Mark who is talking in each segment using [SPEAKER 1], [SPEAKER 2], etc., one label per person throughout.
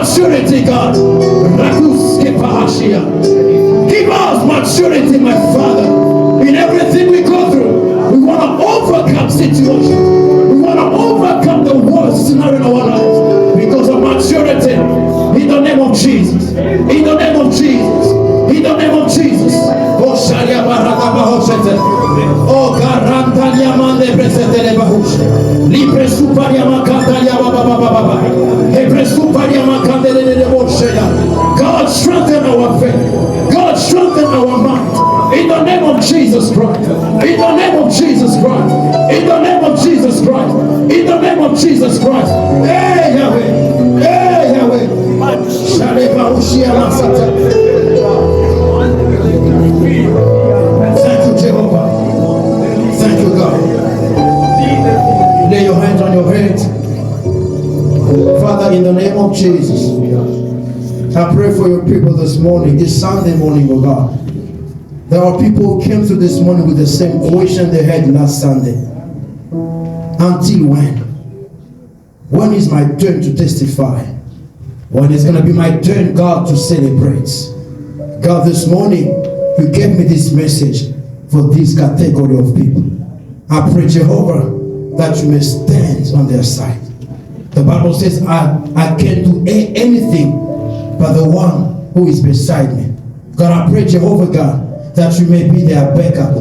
[SPEAKER 1] maturity, God. Give us maturity, my Father. In everything we go through, we want to overcome situations. We want to overcome the worst scenario in our lives because of maturity. In the name of Jesus. In the name of Jesus. In the name of Jesus. Oh, Garantalia Mande Presetele Bahush. Libre Suparia Macantalia Baba. Libre Suparia Macandele de Boshea. God strengthen our faith. God strengthen our mind. In the name of Jesus Christ. In the name of Jesus Christ. In the name of Jesus Christ. In the name of Jesus Christ. Hey Yahweh. Hey Yahweh. Shaleva Ushia Masata. Thank you, Jehovah. Thank you, God. Lay your hands on your head. Father, in the name of Jesus, I pray for your people this morning, this Sunday morning, oh God. There are people who came to this morning with the same question they had last Sunday. Until when? When is my turn to testify? When is going to be my turn, God, to celebrate? God, this morning, you gave me this message for this category of people. I pray, Jehovah, that you may stand on their side. The Bible says, I can't do anything but the one who is beside me. God, I pray, Jehovah God, that you may be their backup.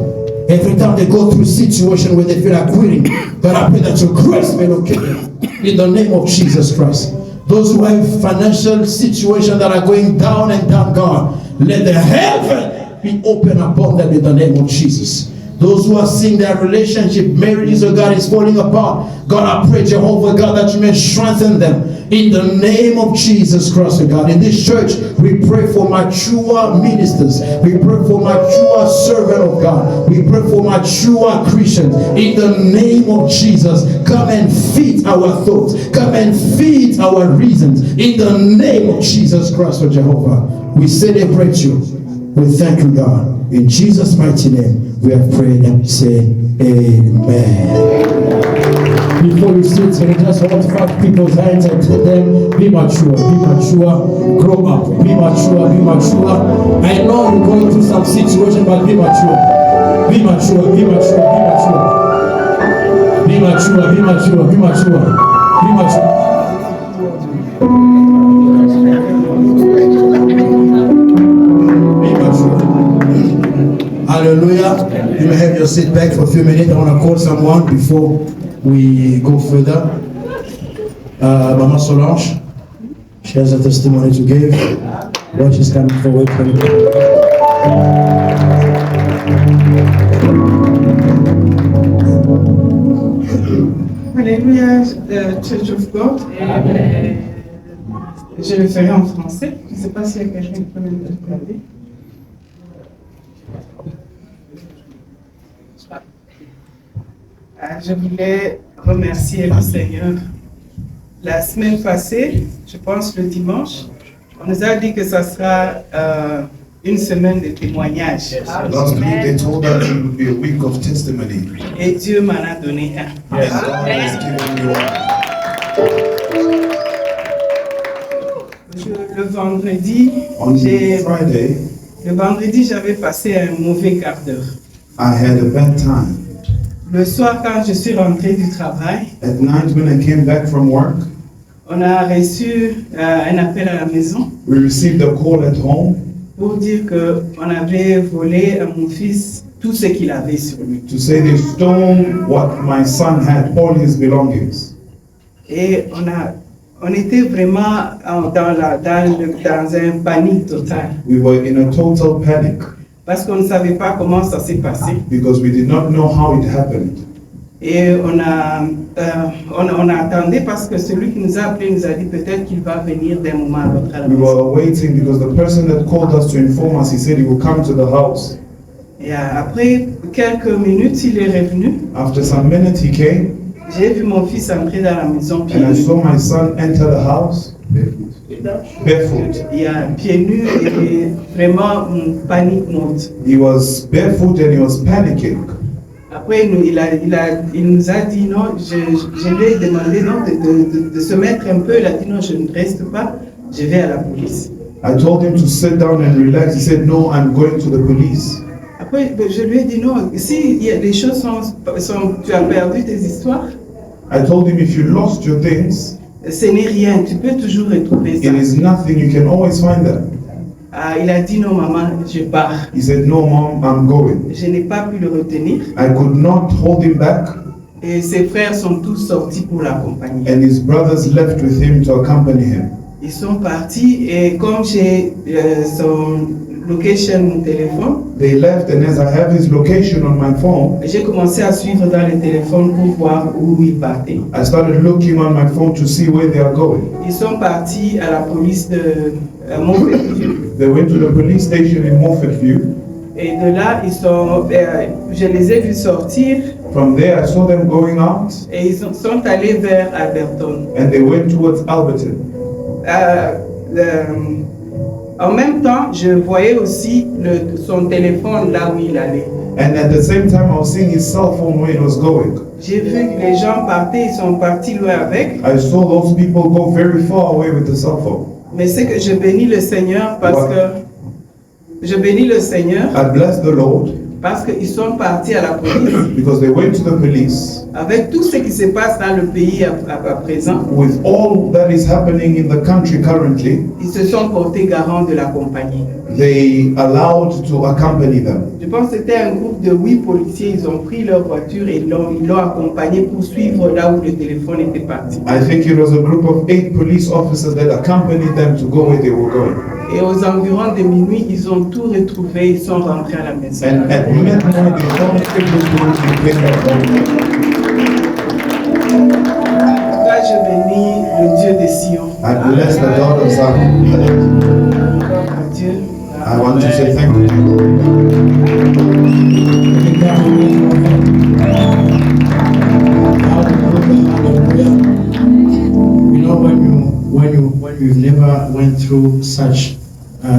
[SPEAKER 1] Every time they go through a situation where they feel like quitting, God, I pray that your grace may locate them. In the name of Jesus Christ. Those who have financial situations that are going down and down, God, let the heaven be open upon them in the name of Jesus. Those who are seeing their relationship, marriages, oh God, is falling apart. God, I pray, Jehovah God, that you may strengthen them in the name of Jesus Christ, oh God. In this church, we pray for mature ministers. We pray for mature servant of God. We pray for mature Christians. In the name of Jesus, come and feed our thoughts. Come and feed our reasons. In the name of Jesus Christ, oh Jehovah, we celebrate you. We thank you, God. In Jesus' mighty name, we have prayed and say amen. Before you sit, I just want to have people's hands and tell them, be mature, grow up, be mature. I know you're going through some situation, but be mature. Be mature. Hallelujah. You may have your seat back for a few minutes. I want to call someone before we go further. Mama Solange, she has a testimony to give. Watch is coming forward.
[SPEAKER 2] Alléluia, Church of God. Je le ferai en français. Je ne sais pas s'il y a quelqu'un qui peut m'interpréter. Je voulais remercier le Seigneur. La semaine passée, je pense le dimanche, on nous a dit que ça sera une semaine de témoignages.
[SPEAKER 3] Last week they told us it would be a week of testimony.
[SPEAKER 2] Et Dieu m'en a donné un.
[SPEAKER 3] Yes, God has given you one.
[SPEAKER 2] Le vendredi, j'avais passé un mauvais quart d'heure.
[SPEAKER 3] I had a bad time.
[SPEAKER 2] Le soir, quand je suis rentré du travail,
[SPEAKER 3] at night when I came back from work,
[SPEAKER 2] on a reçu un appel à la maison.
[SPEAKER 3] We received a call at home.
[SPEAKER 2] Pour dire qu'on avait volé à mon fils tout ce qu'il avait sur lui.
[SPEAKER 3] To say they stole what my son had, all his belongings.
[SPEAKER 2] Et on était vraiment dans un panique total.
[SPEAKER 3] We were in a total panic.
[SPEAKER 2] Parce qu'on ne savait pas comment ça s'est passé.
[SPEAKER 3] Because we did not know how it happened.
[SPEAKER 2] Et on attendait parce que celui qui nous a appelé nous a dit peut-être qu'il va venir d'un moment à l'autre à la maison.
[SPEAKER 3] We were waiting because the person that called us to inform us, he said he will come to the house.
[SPEAKER 2] Et après quelques minutes, il est revenu.
[SPEAKER 3] After some minutes, he came.
[SPEAKER 2] J'ai vu mon fils entrer dans la maison pieds nus.
[SPEAKER 3] And I saw my son enter the house barefoot.
[SPEAKER 2] Il a pieds nus et vraiment une panique monte.
[SPEAKER 3] He was barefoot and he was panicking.
[SPEAKER 2] Après, il nous a dit non, je lui ai demandé non, de se mettre un peu. Il a dit non, je ne reste pas. je vais à la police.
[SPEAKER 3] I told him to sit down and relax. He said, no, I'm going to the police.
[SPEAKER 2] Après, je lui ai dit non, si il y a des choses tu as perdu tes histoires,
[SPEAKER 3] I told him, if you lost your things,
[SPEAKER 2] ce n'est rien, tu peux toujours retrouver ça.
[SPEAKER 3] it is nothing. You can always find them.
[SPEAKER 2] Ah, il a dit non maman, je pars.
[SPEAKER 3] He said, no, mom, I'm going.
[SPEAKER 2] Je n'ai pas pu le retenir
[SPEAKER 3] I could not hold him back,
[SPEAKER 2] et ses frères sont tous sortis pour l'accompagner.
[SPEAKER 3] and his brothers left with him to accompany him.
[SPEAKER 2] Ils sont partis et comme j'ai son location, mon téléphone,
[SPEAKER 3] They left, and as I have his location on my phone,
[SPEAKER 2] j'ai commencé à suivre dans le téléphone pour voir où ils partaient.
[SPEAKER 3] I started looking on my phone to see where they are going.
[SPEAKER 2] Ils sont partis à la police de Montpellier.
[SPEAKER 3] They went to the police station in Morford View.
[SPEAKER 2] Et de là, je les ai vus sortir
[SPEAKER 3] From there, I saw them going out,
[SPEAKER 2] et ils sont allés vers Alberton.
[SPEAKER 3] and they went towards Alberton.
[SPEAKER 2] En même temps, je voyais aussi son téléphone là où il allait.
[SPEAKER 3] And at the same time, I was seeing his cell phone where it was going.
[SPEAKER 2] J'ai vu que les gens partaient, ils sont partis loin avec.
[SPEAKER 3] I saw those people go very far away with the cell phone.
[SPEAKER 2] Mais c'est que je bénis le Seigneur parce que je bénis le Seigneur
[SPEAKER 3] I blessed the Lord
[SPEAKER 2] parce qu'ils sont partis à la police
[SPEAKER 3] because they went to the police
[SPEAKER 2] avec tout ce qui se passe dans le pays à présent.
[SPEAKER 3] with all that is happening in the country currently.
[SPEAKER 2] Ils se sont portés garant de la compagnie.
[SPEAKER 3] They allowed to accompany them.
[SPEAKER 2] Je pense que c'était un groupe de 8 policiers. Ils ont pris leur voiture et ils l'ont accompagné pour suivre là où le téléphone était parti.
[SPEAKER 3] I think it was a group of 8 police officers that accompanied them to go where they were going.
[SPEAKER 2] Et aux environs de minuit, ils ont tout retrouvé. Ils sont rentrés à la maison.
[SPEAKER 3] And at midnight, they found everything and came back home.
[SPEAKER 2] Là, je bénis le Dieu de Sion.
[SPEAKER 3] I bless the God of Zion.
[SPEAKER 2] Notre Dieu.
[SPEAKER 3] I want to say thank you.
[SPEAKER 1] You know, when you've never went through such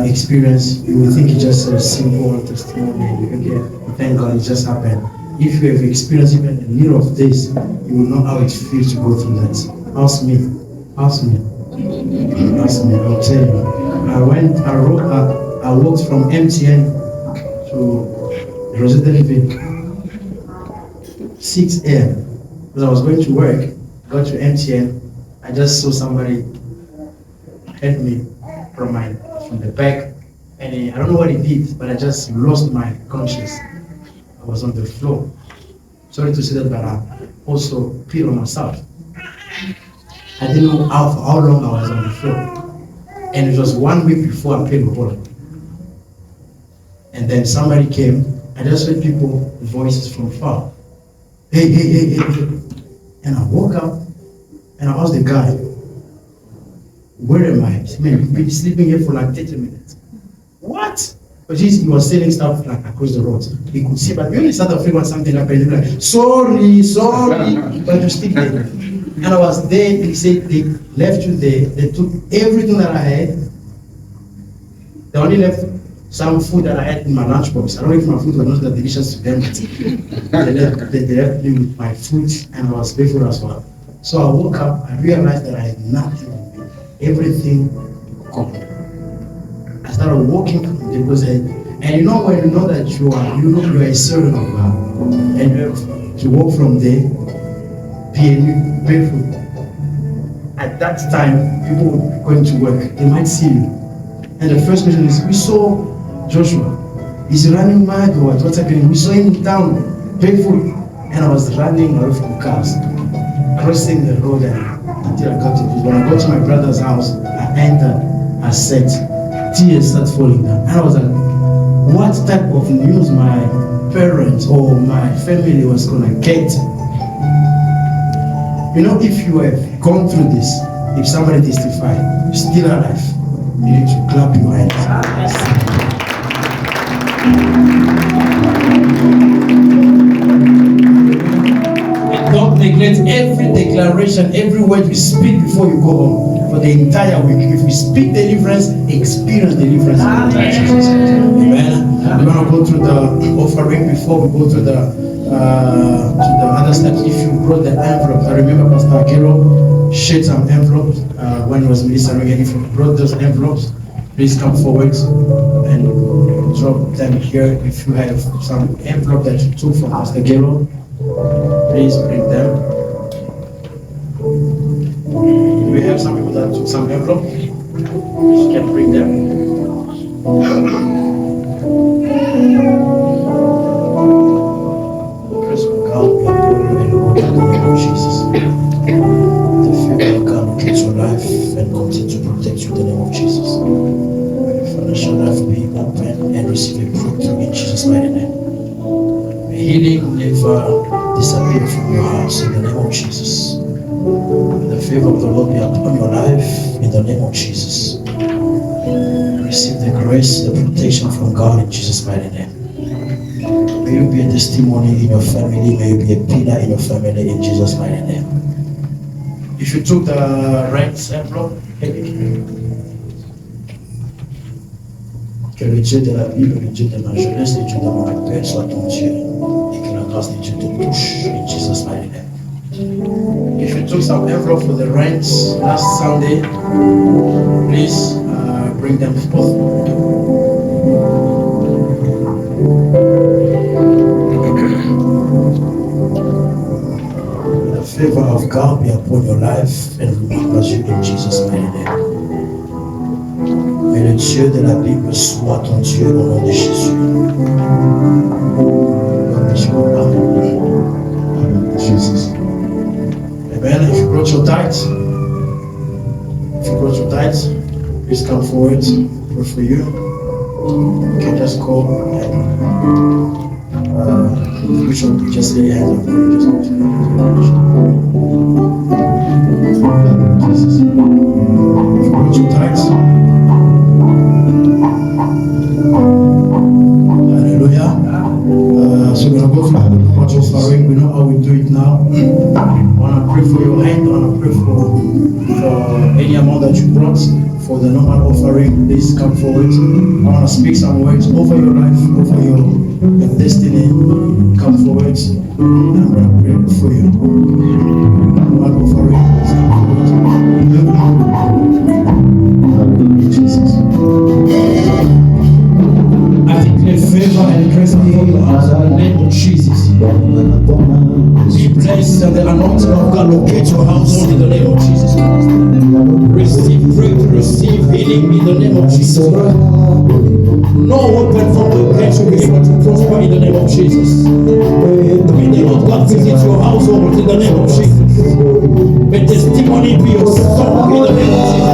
[SPEAKER 1] experience, you will think it's just a simple testimony. Okay, thank God it just happened. If you have experienced even a little of this, you will know how it feels to go through that. Ask me. Ask me. Ask me. I'll tell you. I walked from MTN to Rosedale 6 a.m. because I was going to work. Got to MTN. I just saw somebody hit me from the back, and I don't know what he did, but I just lost my conscience. I was on the floor. Sorry to say that, but I also peed on myself. I didn't know how long I was on the floor. And it was 1 week before I played football. And then somebody came. I just heard people, voices from far. Hey, hey, hey, hey, hey. And I woke up and I asked the guy, where am I? He said, man, you've been sleeping here for like 30 minutes. What? But he was selling stuff like across the road. He could see, but when in South Africa when something happened, he was like, sorry, but you still there. And I was there, he said, they left you there, they took everything that I had. They only left some food that I had in my lunchbox. I don't know if my food was not that delicious to them, but they left me with my food, and I was barefoot as well. So I woke up, I realized that I had nothing, everything gone. I started walking from the people's head, and you know when you know that you are a servant of God, and you have to walk from there, being barefoot. At that time, people would be going to work, they might see you. And the first question is, we saw Joshua. Is he running mad or what? What's happening? We saw him down, barefoot. And I was running away from cars, crossing the road until I got to this. When I got to my brother's house, I entered, I sat, tears started falling down. And I was like, what type of news my parents or my family was gonna get? You know, if you have gone through this, if somebody testified, you're still alive, you need to clap your hands. And don't neglect every declaration, every word you speak before you go home for the entire week. If you speak deliverance, experience deliverance. Amen. We're going to go through the offering before we go to the other steps. If you brought the envelope, I remember Pastor Akelo shed some envelopes when he was ministering. And if you brought those envelopes, please come forward and drop them here. If you have some envelope that you took from Pastor Gelo, please bring them. We have some people that took some envelope. You can bring them. Praise God, we adore you and Lord in the name of Jesus. The favor of God will keep your life and continue to protect you in the name of Jesus. May your financial life be open and receive a breakthrough in Jesus' mighty name. May healing never disappear from your house in the name of Jesus. May the favor of the Lord be upon your life in the name of Jesus. Receive the grace, the protection from God in Jesus' mighty name. May you be a testimony in your family. May you be a pillar in your family in Jesus' mighty name. If you took the right envelope, que le Dieu de la Bible, le Dieu de ma jeunesse, le Dieu de mon repère soit ton Dieu et que la grâce de Dieu te touche in Jesus' mighty name. If you took some envelope for the rent last Sunday, please bring them forth. The favor of God be upon your life and remembers you in Jesus' mighty name. Mais le Dieu de la Bible soit ton Dieu au nom de Jésus. Jesus. Amen. If you brought your tithes, please come forward. Pray for you. You can just call and Bishop, just lay your hands on you. Just go to Jesus. If you brought your tithes, hallelujah. So we're gonna go through how much offering. We know how we do it now. I wanna pray for your hand. I wanna pray for any amount that you brought for the normal offering. Please come forward. I wanna speak some words over your life, over your destiny. Come forward. I'm gonna pray for you. Normal offering. Please come forward. Jesus. I declare favor and grace upon your house in the name of Jesus. Be blessed and the anointing of God locate your household in the name of Jesus Christ. Receive breakthrough, receive healing in the name of Jesus Christ. No weapon formed against you will be able to prosper in the name of Jesus. May the Lord God visit your household in the name of Jesus. May testimony be your song in the name of Jesus.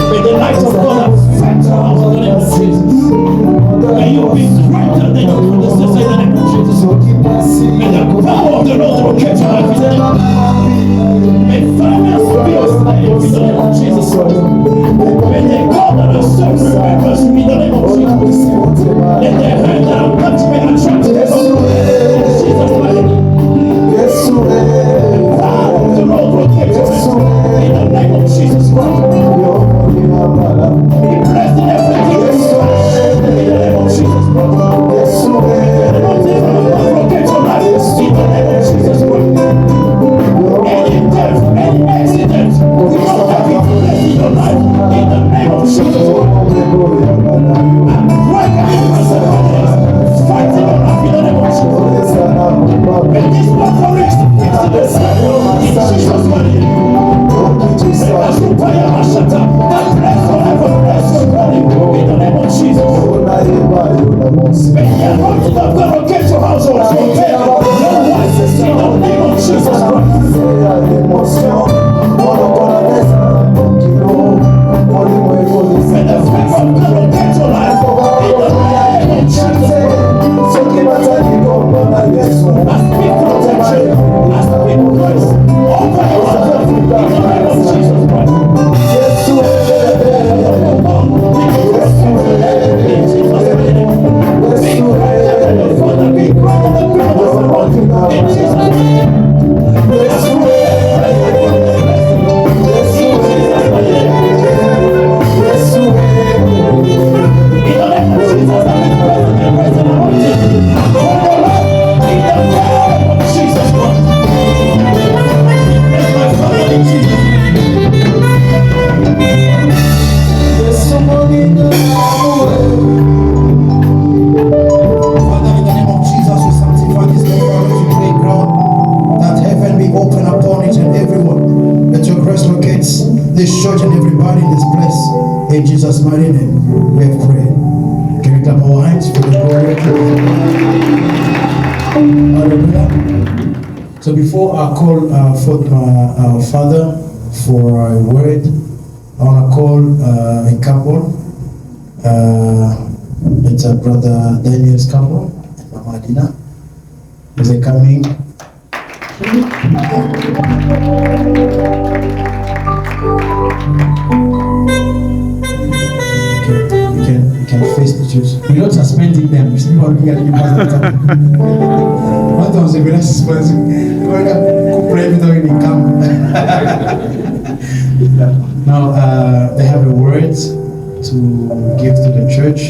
[SPEAKER 1] May the light of God affect your house in the name of Jesus. May you be greater than your predecessor in the name of Jesus. May the power of the Lord locate your life in the name of Jesus. May finance be your slave in the name of Jesus. May the God that has served remembers you in the name of Jesus. Let the hand that have got me attract the Lord in Jesus' mighty name. The power of the Lord locate your life in the name of Jesus Christ. Be blessed in everything you do. In the name of Jesus Christ. Locate your life in the name of Jesus Christ. Any death, any accident, we don't have it blessed in your life in the name of Jesus Christ. And break every perseverance, fight in your life in the name of Jesus. May this offering speak to the Savior in Jesus' name. Bless you, Paya Mashata, and bless forever, bless your body in the name of Jesus. May the anointing of God locate your household, locate your wife in the name of Jesus Christ. May the favor of God locate your life in the name of Jesus. I speak protection, I speak grace over your household in the name of Jesus Christ. church and everybody in this place. In Jesus' mighty name, we have prayed. Can we clap our hands for the glory of God? Hallelujah. So before I call forth my father for a word, I want to call a couple. It's a brother Daniel's couple and Mama Dina. Is they coming? You can face the Jews. You're not suspending them. You still looking at you. What was the greatest suspension? Going to pray without any come. Now they have a word to give to the church.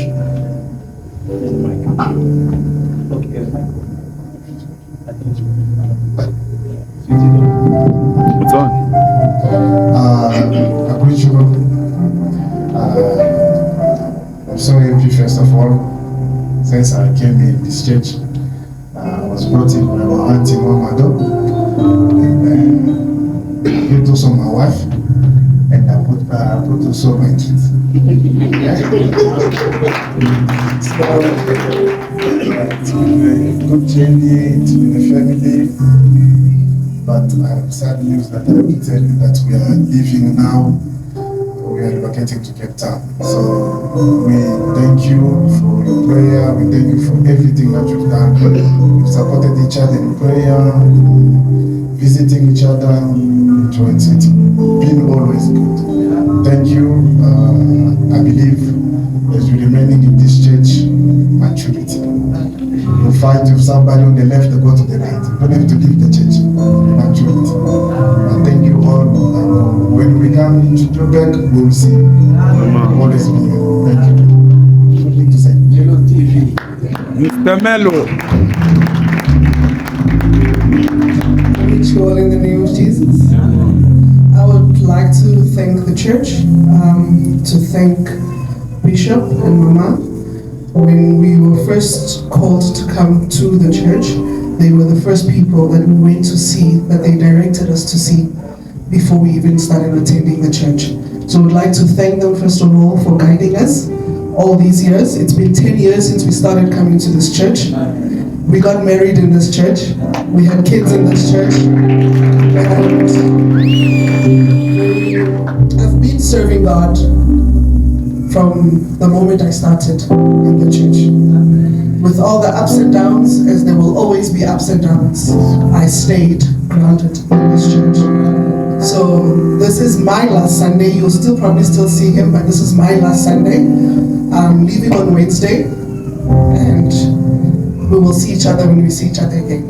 [SPEAKER 4] What's on?
[SPEAKER 5] I greet you. I'm so happy, first of all, since I came in this church. I was brought in by my auntie, Mama, and you also my wife, and I put also my kids. So, it's been a good journey, it's been a family, but I have sad news that I have to tell you that we are leaving now. We are relocating to Cape Town. So we thank you for your prayer, we thank you for everything that you've done. We've supported each other in prayer, visiting each other, it's been always good. Thank you. I believe as you're remaining in this church, maturity. You fight with somebody on the left, they go to the right. You don't have to leave the church. Maturity. And thank you all. When we come to Joburg, we'll see. Always be here. Thank you. Something to say. Yellow TV.
[SPEAKER 4] Mr. Mello.
[SPEAKER 6] Greet you all in the name of Jesus. I would like to thank the church, to thank Bishop and Mama. When we were first called to come to the church, they were the first people that we went to see, that they directed us to see before we even started attending the church. So I would like to thank them first of all for guiding us all these years. It's been 10 years since we started coming to this church. We got married in this church. We had kids in this church. And I've been serving God from the moment I started in the church. With all the ups and downs, as there will always be ups and downs, I stayed grounded in this church. So this is my last Sunday. You'll still probably still see him, but this is my last Sunday. I'm leaving on Wednesday, and we will see each other when we see each other again.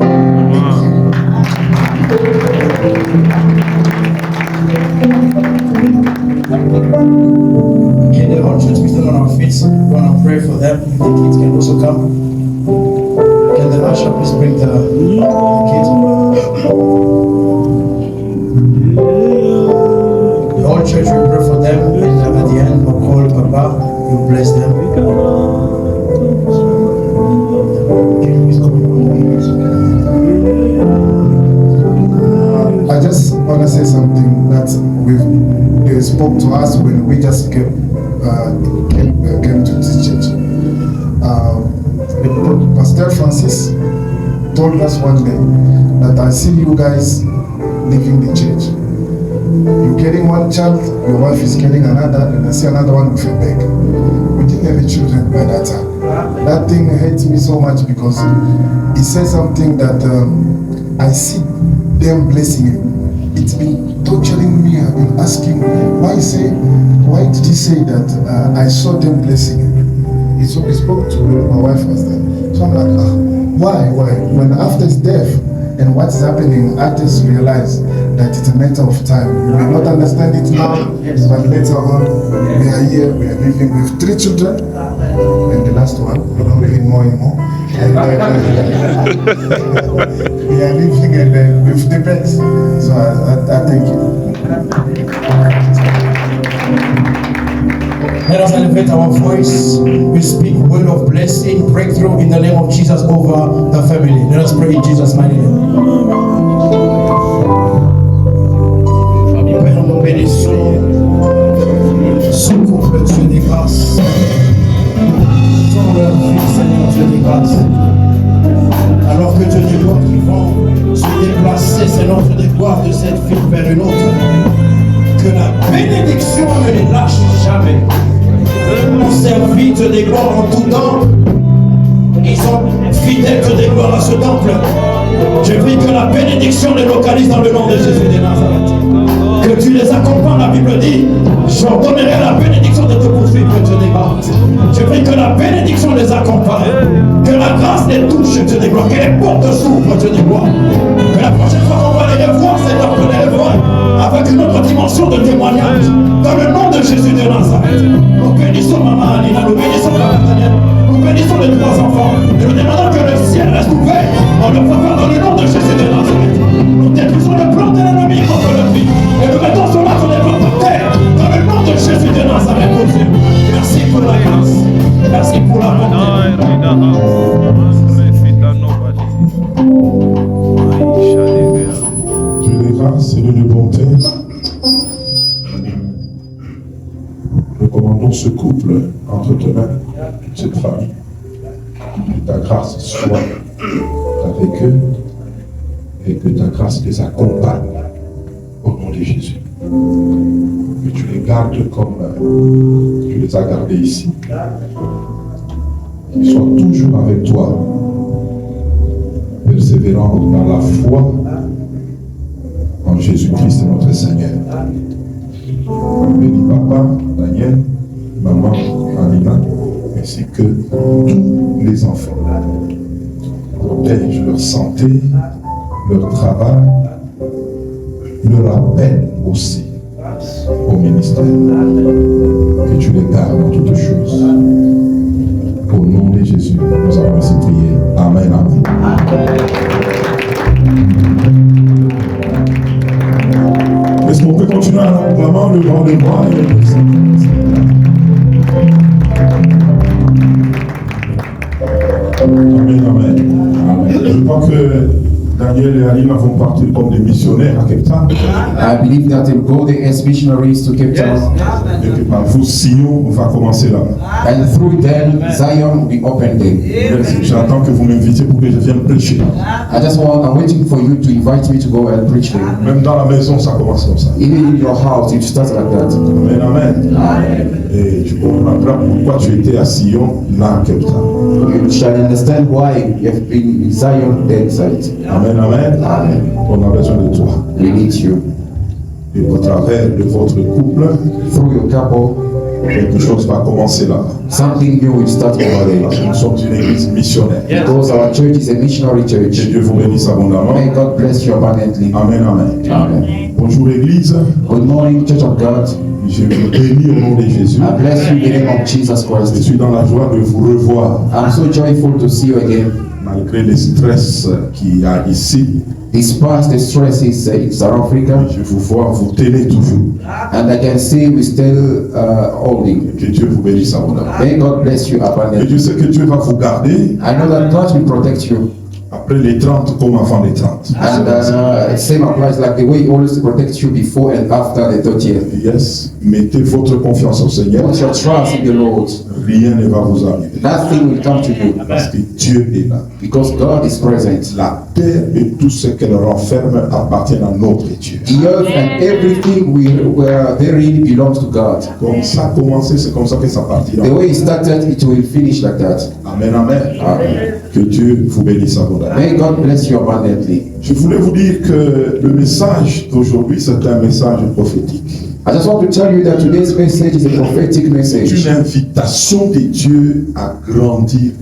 [SPEAKER 1] Can the whole church be still on our feet? So we want to pray for them. The kids can also come. Can the usher please bring the kids? The whole church will pray for them, and at the end we'll call Papa. You'll bless them.
[SPEAKER 5] I just want to say something that they spoke to us when we just came to this church. Pastor Francis told us one day that I see you guys leaving the church. You're getting one child, your wife is getting another, and I see another one with a bag. We didn't have any children by that time. That thing hates me so much because he said something that I see them blessing you. It's been torturing me. I've been asking why did he say that I saw them blessing you? He spoke to my wife was there. So I'm like, why? When after his death and what's happening, I just realized that it's a matter of time. You may not understand it now, but later on, we are here, we are living with 3 children, and the last one, we're not living more anymore. And we are living with the best. So I thank you.
[SPEAKER 1] Let us elevate our voice. We speak word of blessing, breakthrough in the name of Jesus over the family. Let us pray in Jesus' mighty name. Père, nous bénissons moi ne les lâche jamais. Ils ont servi Dieu des gloires en tout temps. Ils sont fidèles Dieu des gloires à ce temple. Je prie que la bénédiction les localise dans le nom de Jésus de Nazareth. Que tu les accompagnes, la Bible dit, j'ordonnerai la bénédiction de te poursuivre, Dieu des gloires. Je prie que la bénédiction les accompagne. Que la grâce les touche, Dieu des gloires. Que les portes s'ouvrent, Dieu des gloires. Que la prochaine fois qu'on va les revoir, c'est temps de les revoir avec une autre dimension de témoignage. Dans le nom de Jésus de Nazareth. Nous bénissons Maman Alina, nous bénissons Papa Daniel, nous bénissons les trois enfants. Et nous demandons que le ciel reste ouvert. On le prépare dans le nom de Jésus de Nazareth. Nous détruisons le plan de l'ennemi contre le vie. Et nous mettons cela sur les plans de terre. Dans le nom de Jésus de Nazareth, oh Dieu. Merci pour la grâce. Merci pour la bonté.
[SPEAKER 5] Dieu de grâce et de bonté, nous commandons ce couple entre tes mains, cette famille. Que ta grâce soit avec eux et que ta grâce les accompagne au nom de Jésus. Que tu les gardes comme tu les as gardés ici. Qu'ils soient toujours avec toi, persévérant dans la foi en Jésus-Christ notre Seigneur. Bénis Papa, Daniel, Maman, Alina, ainsi que tous les enfants. Protège leur santé, leur travail, leur appel aussi au ministère. Que tu les gardes dans toutes choses. Au nom de Jésus, nous avons ainsi prié. Amen, amen. Est-ce qu'on peut continuer à vraiment le vent de moi et le Amen, amen. Amen. Je crois que Daniel et Alina vont partir comme des missionnaires à Cape Town.
[SPEAKER 7] I believe that they'll go there as missionaries to Cape Town.
[SPEAKER 5] Et que par vous, Sion va commencer là.
[SPEAKER 7] And through them, Zion will be opened there.
[SPEAKER 5] J'attends que vous m'invitez pour que je vienne prêcher.
[SPEAKER 7] I'm waiting for you to invite me to go and preach there.
[SPEAKER 5] Même dans la maison, ça commence comme ça.
[SPEAKER 7] Even in your house, it starts like that.
[SPEAKER 5] Amen, amen. Et tu comprendras pourquoi tu étais à Sion, là à Cape Town.
[SPEAKER 7] You shall understand why you have been in Zion, that side.
[SPEAKER 5] Amen, amen.
[SPEAKER 7] Amen.
[SPEAKER 5] On a besoin de toi.
[SPEAKER 7] We need you.
[SPEAKER 5] Et au travers de votre couple,
[SPEAKER 7] Through your couple,
[SPEAKER 5] quelque chose va commencer là.
[SPEAKER 7] something new will start over
[SPEAKER 5] Parce que
[SPEAKER 7] there.
[SPEAKER 5] nous sommes une église missionnaire.
[SPEAKER 7] Because our church is a missionary
[SPEAKER 5] Que
[SPEAKER 7] church.
[SPEAKER 5] Dieu vous bénisse abondamment.
[SPEAKER 7] May God bless you abundantly.
[SPEAKER 5] Amen, amen.
[SPEAKER 7] Amen.
[SPEAKER 5] Bonjour église.
[SPEAKER 7] Good morning, Church of God.
[SPEAKER 5] Je vous bénis au nom de Jésus.
[SPEAKER 7] I bless you in the name of Jesus
[SPEAKER 5] Je
[SPEAKER 7] Christ.
[SPEAKER 5] suis dans la joie de vous revoir.
[SPEAKER 7] I'm so joyful to see you again.
[SPEAKER 5] Malgré les stress qu'il y a ici,
[SPEAKER 7] Despite the stresses in South Africa,
[SPEAKER 5] je vous vois, vous tenez toujours.
[SPEAKER 7] and I can see we still holding.
[SPEAKER 5] Que Dieu vous bénisse abondamment.
[SPEAKER 7] May God bless you
[SPEAKER 5] Et
[SPEAKER 7] abundantly.
[SPEAKER 5] je sais que Dieu va vous garder
[SPEAKER 7] I know that God will protect you,
[SPEAKER 5] après les 30 comme avant les 30.
[SPEAKER 7] and same applies like the way He always protects you before and after the 30th.
[SPEAKER 5] Yes, mettez votre confiance au Seigneur.
[SPEAKER 7] Put your trust in the Lord.
[SPEAKER 5] Rien ne va vous arriver.
[SPEAKER 7] Nothing will come to you
[SPEAKER 5] Parce que Dieu est là.
[SPEAKER 7] because God is present.
[SPEAKER 5] La terre et tout ce qu'elle renferme appartiennent à notre Dieu.
[SPEAKER 7] The earth and everything were therein belongs to God.
[SPEAKER 5] Comme ça a commencé, c'est comme ça que ça partira.
[SPEAKER 7] The way it started, it will finish like that.
[SPEAKER 5] Amen, amen.
[SPEAKER 7] Amen.
[SPEAKER 5] Que Dieu vous bénisse abondamment.
[SPEAKER 7] May God bless you abundantly.
[SPEAKER 5] Je voulais vous dire que le message d'aujourd'hui, c'est un message prophétique.
[SPEAKER 7] I just want to tell you that today's message is a prophetic
[SPEAKER 5] C'est
[SPEAKER 7] message.
[SPEAKER 5] une invitation de Dieu à grandir,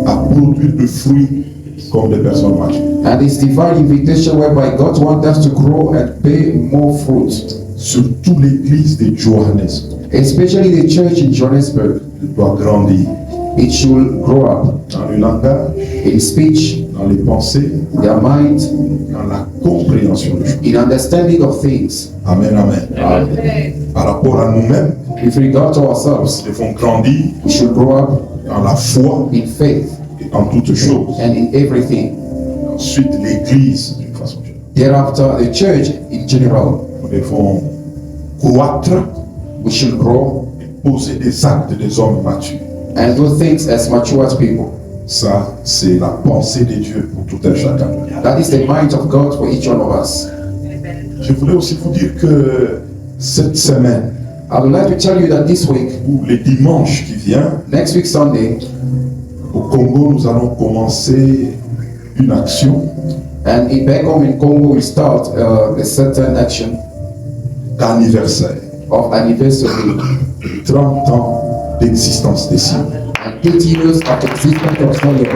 [SPEAKER 5] à produire de fruits comme des personnes matures.
[SPEAKER 7] And it's divine invitation whereby God wants us to grow and bear more fruit.
[SPEAKER 5] Surtout l'église de Johannesburg.
[SPEAKER 7] Especially the church in Johannesburg.
[SPEAKER 5] Elle doit grandir
[SPEAKER 7] It should grow up
[SPEAKER 5] dans le langage,
[SPEAKER 7] in speech,
[SPEAKER 5] dans les pensées,
[SPEAKER 7] their mind,
[SPEAKER 5] dans la compréhension des choses.
[SPEAKER 7] in understanding of things.
[SPEAKER 5] Amen, amen. Par rapport à nous-mêmes,
[SPEAKER 7] With regard to ourselves,
[SPEAKER 5] nous devons grandir
[SPEAKER 7] we should grow up
[SPEAKER 5] dans la foi
[SPEAKER 7] in faith
[SPEAKER 5] et en toutes choses.
[SPEAKER 7] and in everything.
[SPEAKER 5] Ensuite, l'église d'une façon générale.
[SPEAKER 7] Thereafter, the church in general,
[SPEAKER 5] Nous devons croître
[SPEAKER 7] we should grow
[SPEAKER 5] et poser des actes des hommes matures.
[SPEAKER 7] and do things as matured people.
[SPEAKER 5] Ça, c'est la pensée de Dieu pour tout un chacun.
[SPEAKER 7] That is the mind of God for each one of us.
[SPEAKER 5] Je voulais aussi vous dire que cette semaine,
[SPEAKER 7] I would like to tell you that this week,
[SPEAKER 8] ou les dimanches qui viennent,
[SPEAKER 7] next week Sunday,
[SPEAKER 8] au Congo, nous allons commencer une action
[SPEAKER 7] and back home in Congo, we start a certain action
[SPEAKER 8] d'anniversaire.
[SPEAKER 7] of anniversary
[SPEAKER 8] 30 ans d'existence des Sion.
[SPEAKER 7] and 30 years of existence of Sunday.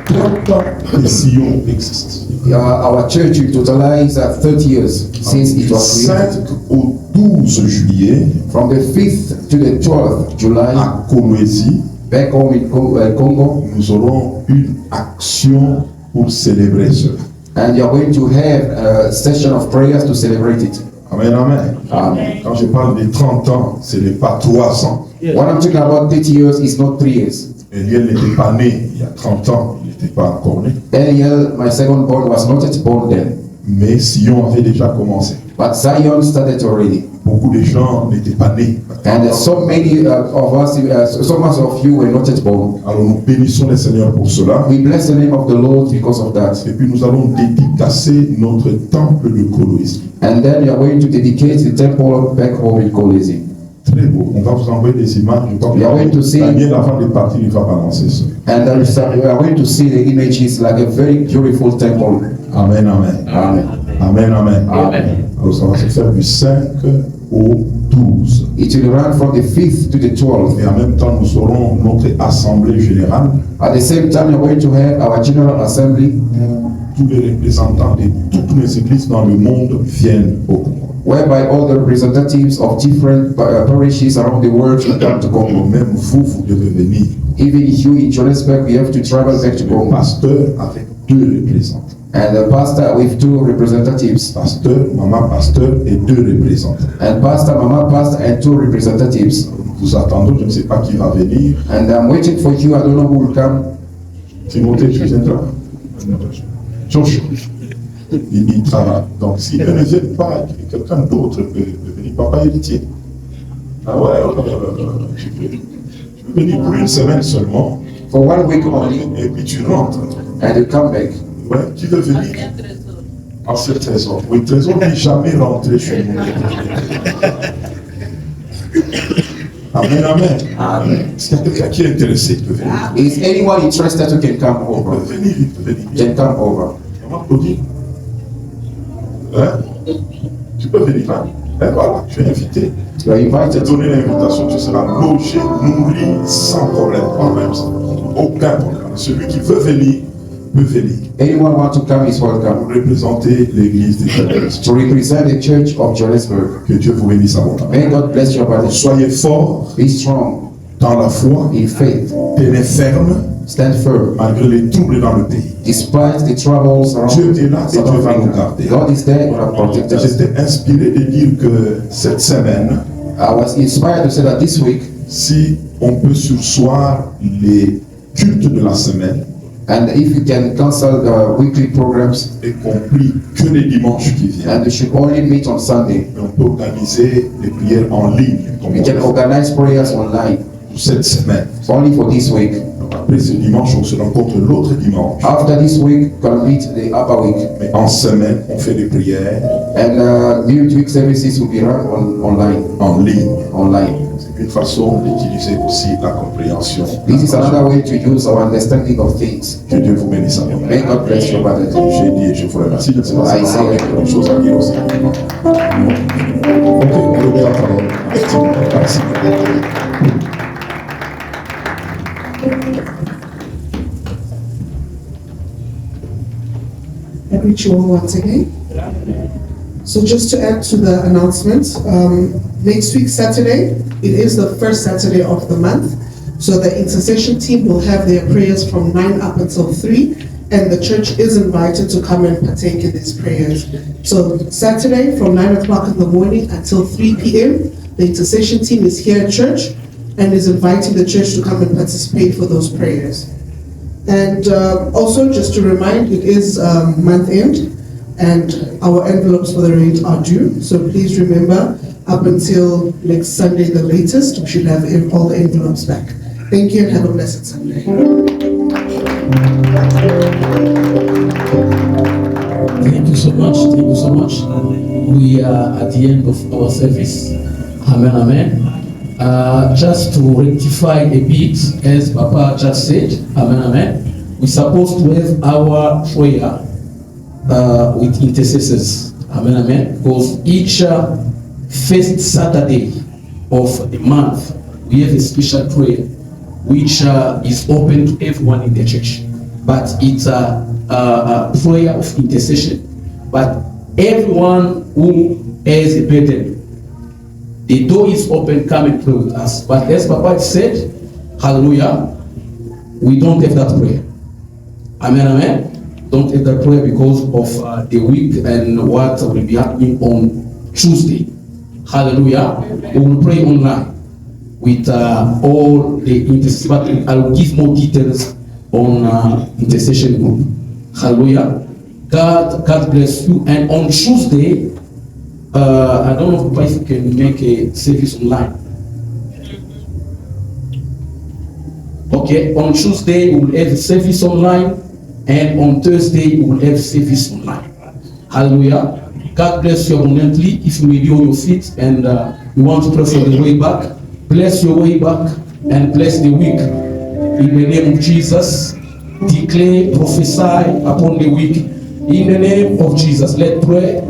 [SPEAKER 8] 30 ans que Sion existe.
[SPEAKER 7] Our church will totalize 30 years since it
[SPEAKER 8] Du
[SPEAKER 7] was created.
[SPEAKER 8] 5 au 12 juillet,
[SPEAKER 7] From the 5th to the 12th July,
[SPEAKER 8] à Kolwezi,
[SPEAKER 7] back home in Congo,
[SPEAKER 8] nous aurons une action pour célébrer cela.
[SPEAKER 7] and you're going to have a session of prayers to celebrate it.
[SPEAKER 8] Amen, amen.
[SPEAKER 7] Amen.
[SPEAKER 8] Quand je parle des 30 ans, ce n'est pas 3 ans.
[SPEAKER 7] What I'm talking about 30 years is not 3 years.
[SPEAKER 8] Eliel n'était pas né il y a 30 ans, il n'était pas encore né.
[SPEAKER 7] Eliel, my second born, was not yet born then,
[SPEAKER 8] Mais Sion avait déjà commencé.
[SPEAKER 7] but Zion started already.
[SPEAKER 8] Beaucoup de gens n'étaient pas nés.
[SPEAKER 7] And so many of us, so much of you were not yet born.
[SPEAKER 8] Alors nous bénissons le Seigneur pour cela.
[SPEAKER 7] We bless the name of the Lord because of that.
[SPEAKER 8] Et puis nous allons dédicacer notre temple de Kolwezi.
[SPEAKER 7] And then we are going to dedicate the temple back home in Kolwezi.
[SPEAKER 8] Très beau. On va vous envoyer des images. Je crois que
[SPEAKER 7] We are going to see-
[SPEAKER 8] Daniel, avant de partir, il va balancer ça.
[SPEAKER 7] And we are going to see the images like a very beautiful temple.
[SPEAKER 8] Amen, amen.
[SPEAKER 7] Amen.
[SPEAKER 8] Amen, amen.
[SPEAKER 7] Amen.
[SPEAKER 8] Alors ça va se faire du 5 au 12.
[SPEAKER 7] It will run from the 5th to the 12th.
[SPEAKER 8] Et en même temps, nous aurons notre assemblée générale.
[SPEAKER 7] At the same time, we are going to have our General Assembly,
[SPEAKER 8] Tous les représentants de toutes les églises dans le monde viennent au Congo.
[SPEAKER 7] whereby all the representatives of different parishes around the world will come to Congo.
[SPEAKER 8] Même vous, vous devez venir.
[SPEAKER 7] Even you in Johannesburg, we have to travel back to
[SPEAKER 8] Le
[SPEAKER 7] Congo.
[SPEAKER 8] pasteur avec 2 représentants.
[SPEAKER 7] And the pastor with 2 representatives.
[SPEAKER 8] Pasteur, maman pasteur et 2 représentants.
[SPEAKER 7] And pastor, mama pastor, and 2 representatives.
[SPEAKER 8] Nous vous attendons, je ne sais pas qui va venir.
[SPEAKER 7] And I'm waiting for you. I don't know who will come.
[SPEAKER 8] Timothée, tu viendras. Joshua, il travaille. Donc s'il ne vient pas, quelqu'un d'autre peut venir. Papa héritier. Ah ouais, je peux venir pour une semaine seulement.
[SPEAKER 7] For 1 week only,
[SPEAKER 8] Et puis tu rentres.
[SPEAKER 7] and you come back.
[SPEAKER 8] Ouais, qui veut venir? Ah, c'est le trésor. Oui, le trésor n'est jamais rentré chez nous. Amen, amen.
[SPEAKER 7] Amen.
[SPEAKER 8] Est-ce qu'il y a quelqu'un qui est intéressé qui peut venir?
[SPEAKER 7] Is anyone interested who can come
[SPEAKER 8] Il
[SPEAKER 7] over?
[SPEAKER 8] peut venir, il peut venir.
[SPEAKER 7] Can come over.
[SPEAKER 8] Maman Claudine. Hein? Tu peux venir, hein? Et voilà, tu es invité.
[SPEAKER 7] You are
[SPEAKER 8] Je t'ai
[SPEAKER 7] invited.
[SPEAKER 8] donné l'invitation, tu seras logé, nourri, sans problème, pas même ça. Aucun problème. Celui qui veut venir, peut venir.
[SPEAKER 7] Anyone want to come is welcome.
[SPEAKER 8] Pour représenter l'église de Johannesburg.
[SPEAKER 7] To represent the Church of Johannesburg.
[SPEAKER 8] Que Dieu vous bénisse abondamment.
[SPEAKER 7] May God bless your body.
[SPEAKER 8] Soyez forts
[SPEAKER 7] Be strong
[SPEAKER 8] dans la foi,
[SPEAKER 7] in faith.
[SPEAKER 8] tenez ferme
[SPEAKER 7] Stand firm.
[SPEAKER 8] malgré les troubles dans le pays.
[SPEAKER 7] Despite the troubles around
[SPEAKER 8] Dieu est là et
[SPEAKER 7] South
[SPEAKER 8] Dieu va nous
[SPEAKER 7] Africa.
[SPEAKER 8] garder.
[SPEAKER 7] God is there to protect us.
[SPEAKER 8] J'étais inspiré de dire que cette semaine,
[SPEAKER 7] I was inspired to say that this week,
[SPEAKER 8] si on peut sursoir les cultes de la semaine,
[SPEAKER 7] and if you can cancel the weekly programs,
[SPEAKER 8] y compris que les dimanches qui viennent,
[SPEAKER 7] and we should only meet on Sunday,
[SPEAKER 8] mais on peut organiser des prières en ligne, comme
[SPEAKER 7] we
[SPEAKER 8] on
[SPEAKER 7] can
[SPEAKER 8] le fait
[SPEAKER 7] organize prayers online.
[SPEAKER 8] pour cette semaine.
[SPEAKER 7] Only for this week.
[SPEAKER 8] Après ce dimanche, on se rencontre l'autre dimanche.
[SPEAKER 7] After this week, gonna meet the upper week,
[SPEAKER 8] Mais en semaine, on fait des prières
[SPEAKER 7] and midweek services will be run online.
[SPEAKER 8] en ligne.
[SPEAKER 7] Online.
[SPEAKER 8] C'est une façon d'utiliser aussi la compréhension.
[SPEAKER 7] This is another way to use our understanding of things.
[SPEAKER 8] Que Dieu vous bénisse abondamment.
[SPEAKER 7] May God bless your body.
[SPEAKER 8] J'ai dit et je vous remercie. Je ne sais pas si
[SPEAKER 7] I
[SPEAKER 8] vous
[SPEAKER 7] say-
[SPEAKER 8] avez quelque chose à dire aussi. Ok, on le met en parole. Merci.
[SPEAKER 6] I greet you all once again. So just to add to the announcement, next week Saturday, it is the first Saturday of the month. So the intercession team will have their prayers from 9 up until 3, and the church is invited to come and partake in these prayers. So Saturday from 9 o'clock in the morning until 3 p.m., the intercession team is here at church and is inviting the church to come and participate for those prayers. And also, just to remind, it is month end, and our envelopes for the rent are due. So please remember, up until next Sunday, the latest, we should have all the envelopes back. Thank you and have a blessed Sunday.
[SPEAKER 1] Thank
[SPEAKER 9] Thank you so much. Thank you so much. We are at the end of our service. Amen, amen. Just to rectify a bit, as Papa just said, amen, amen. We're supposed to have our prayer with intercessors. Amen, amen. Because each first Saturday of the month, we have a special prayer which is open to everyone in the church. But it's a prayer of intercession. But everyone who has a burden, the door is open, come and pray with us. But as Papa said, hallelujah, we don't have that prayer. Amen, amen. Don't have that prayer because of the week and what will be happening on Tuesday. Hallelujah. We will pray online with all the intercessors. But I will give more details on intercession group. Hallelujah. God bless you. And on Tuesday, I don't know if you can make a service online. Okay, on Tuesday we will have a service online, and on Thursday we will have service online. Hallelujah. God bless you abundantly. If you may be on your feet and you want to pray for the way back, bless your way back and bless the week. In the name of Jesus, declare, prophesy upon the week. In the name of Jesus, let's pray.